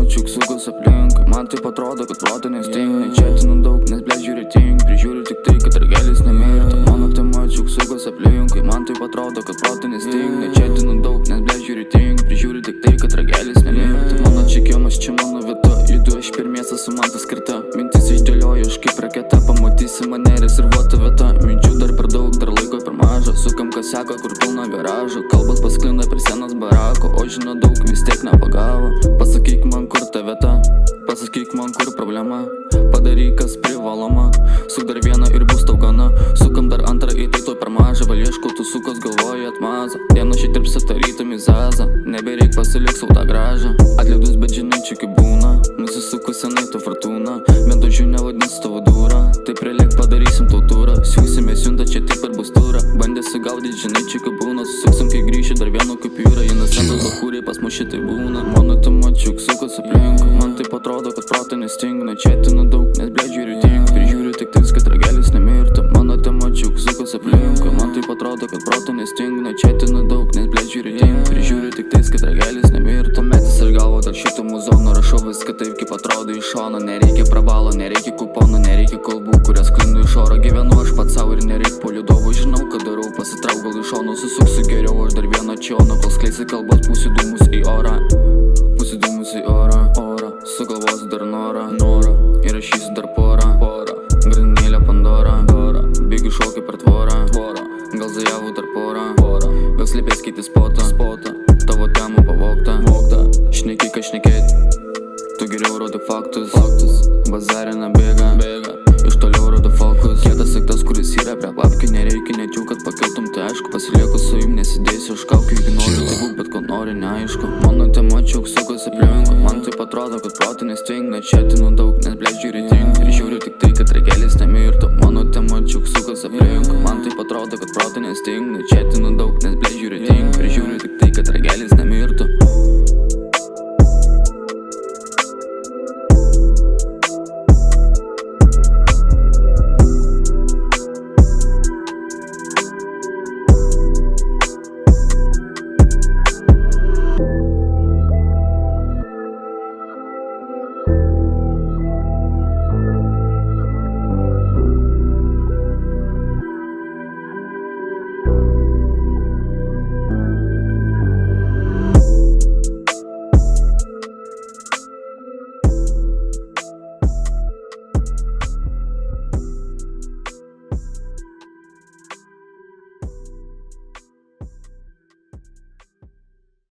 čiuksukas aplink. Man taip atrodo, kad proto nestinga. Nečetinu daug, nes blė žiūri ting. Prižiūri tik tai, kad ragelis nemirtų. Mano tema čiuksukas aplink. Man taip atrodo, kad proto nestinga. Nečetinu daug, nes blė žiūri ting. Prižiūri tik tai, kad ragelis nemirtų. Mano čekiamas čia mano vieta. Judu aš per miestą su man tas skirta. Mintis išdėlioju aš kaip raketa. Pamatysi mane rezervuota vieta. Minčių dar per daug, dar laiko per maža. Sukam kas seka, kur pilna garažų. Kalbas pasklinda per sienas barako. O žino daug, vis tiek nepagavo. Pasakyk man, kur ta vieta. Pasakyk man, kur problema. Padaryk kas privaloma. Suk dar vieną ir bus tau gana. Sukam dar antrą į tai to per mažą. Valieškau tu sukas galvoji atmaza. Dieną šį dirbsi tarytum į zazą. Nebereik pasilik sau tą gražą. Atleidus bet žinai čia kaip būna. Nusisukus senai tu fortūna. Bent už jų nevadins tavo durą. Taip realiek padarysim tau turą. Siūsime siuntą čia tik per bus turą. Bandėsi gaudyt žinai čia kaip būna. Susuksim kai grįši dar vieno kupiūrą. Inocentas bakūriai pas mus šitai būna. Mano tema čiuksukas aplink. Man taip atrodo, kad proto nestinga. Nečetinu daug, nes blė žiūri ting. Prižiūri tik tais, kad ragelis nemirtų. Mano tema čiuksukas aplink. Man taip atrodo, kad proto nestinga. Nečetinu daug, nes blė žiūri ting. Prižiūri tik tais, kad ragelis nemirtų. Metis aš galvo dar šitą muzoną. Rašau viską taip, kaip atrodo iš šono. Nereikia pravalo, nereikia kupono, nereikia kalbų, kurias sklindu iš oro. Gyvenu aš pats savo ir nereik poliudovų. Žinau, ką darau, pasitrauk gal iš šono. Susuksiu geriau aš dar vieną čioną. Kol skleisi kalbos, pūsiu dūmus į orą. Pūsiu dūmus į orą. Sugalvosiu dar norą. Įrašysiu dar porą. Grandinėlę Pandora. Bėgiu šokį per tvorą. Gal zajavų dar porą. Gal slėpės keiti spotą. Tavo temų pavogta. Šneki ką šnekėt. Tu geriau rodi faktus. Bazarina bėga. Iš toliau rodo fokus. Kietas siktas, kuris yra prie papkių. Nereikia net jų, kad pakiltum. Tai aišku, pasilieku su jum, nesidėsiu už kaukių. Jeigu nori, tai būk, bet ko nori, neaišku. Mano tema čiuksukas aplink. Man taip atrodo, kad proto nestinga. Nečetinu daug, nes blė žiūri ting. Ir žiūri tik tai, kad ragelis nemirtų. Mano tema čiuksukas aplink. Man taip atrodo, kad proto nestinga.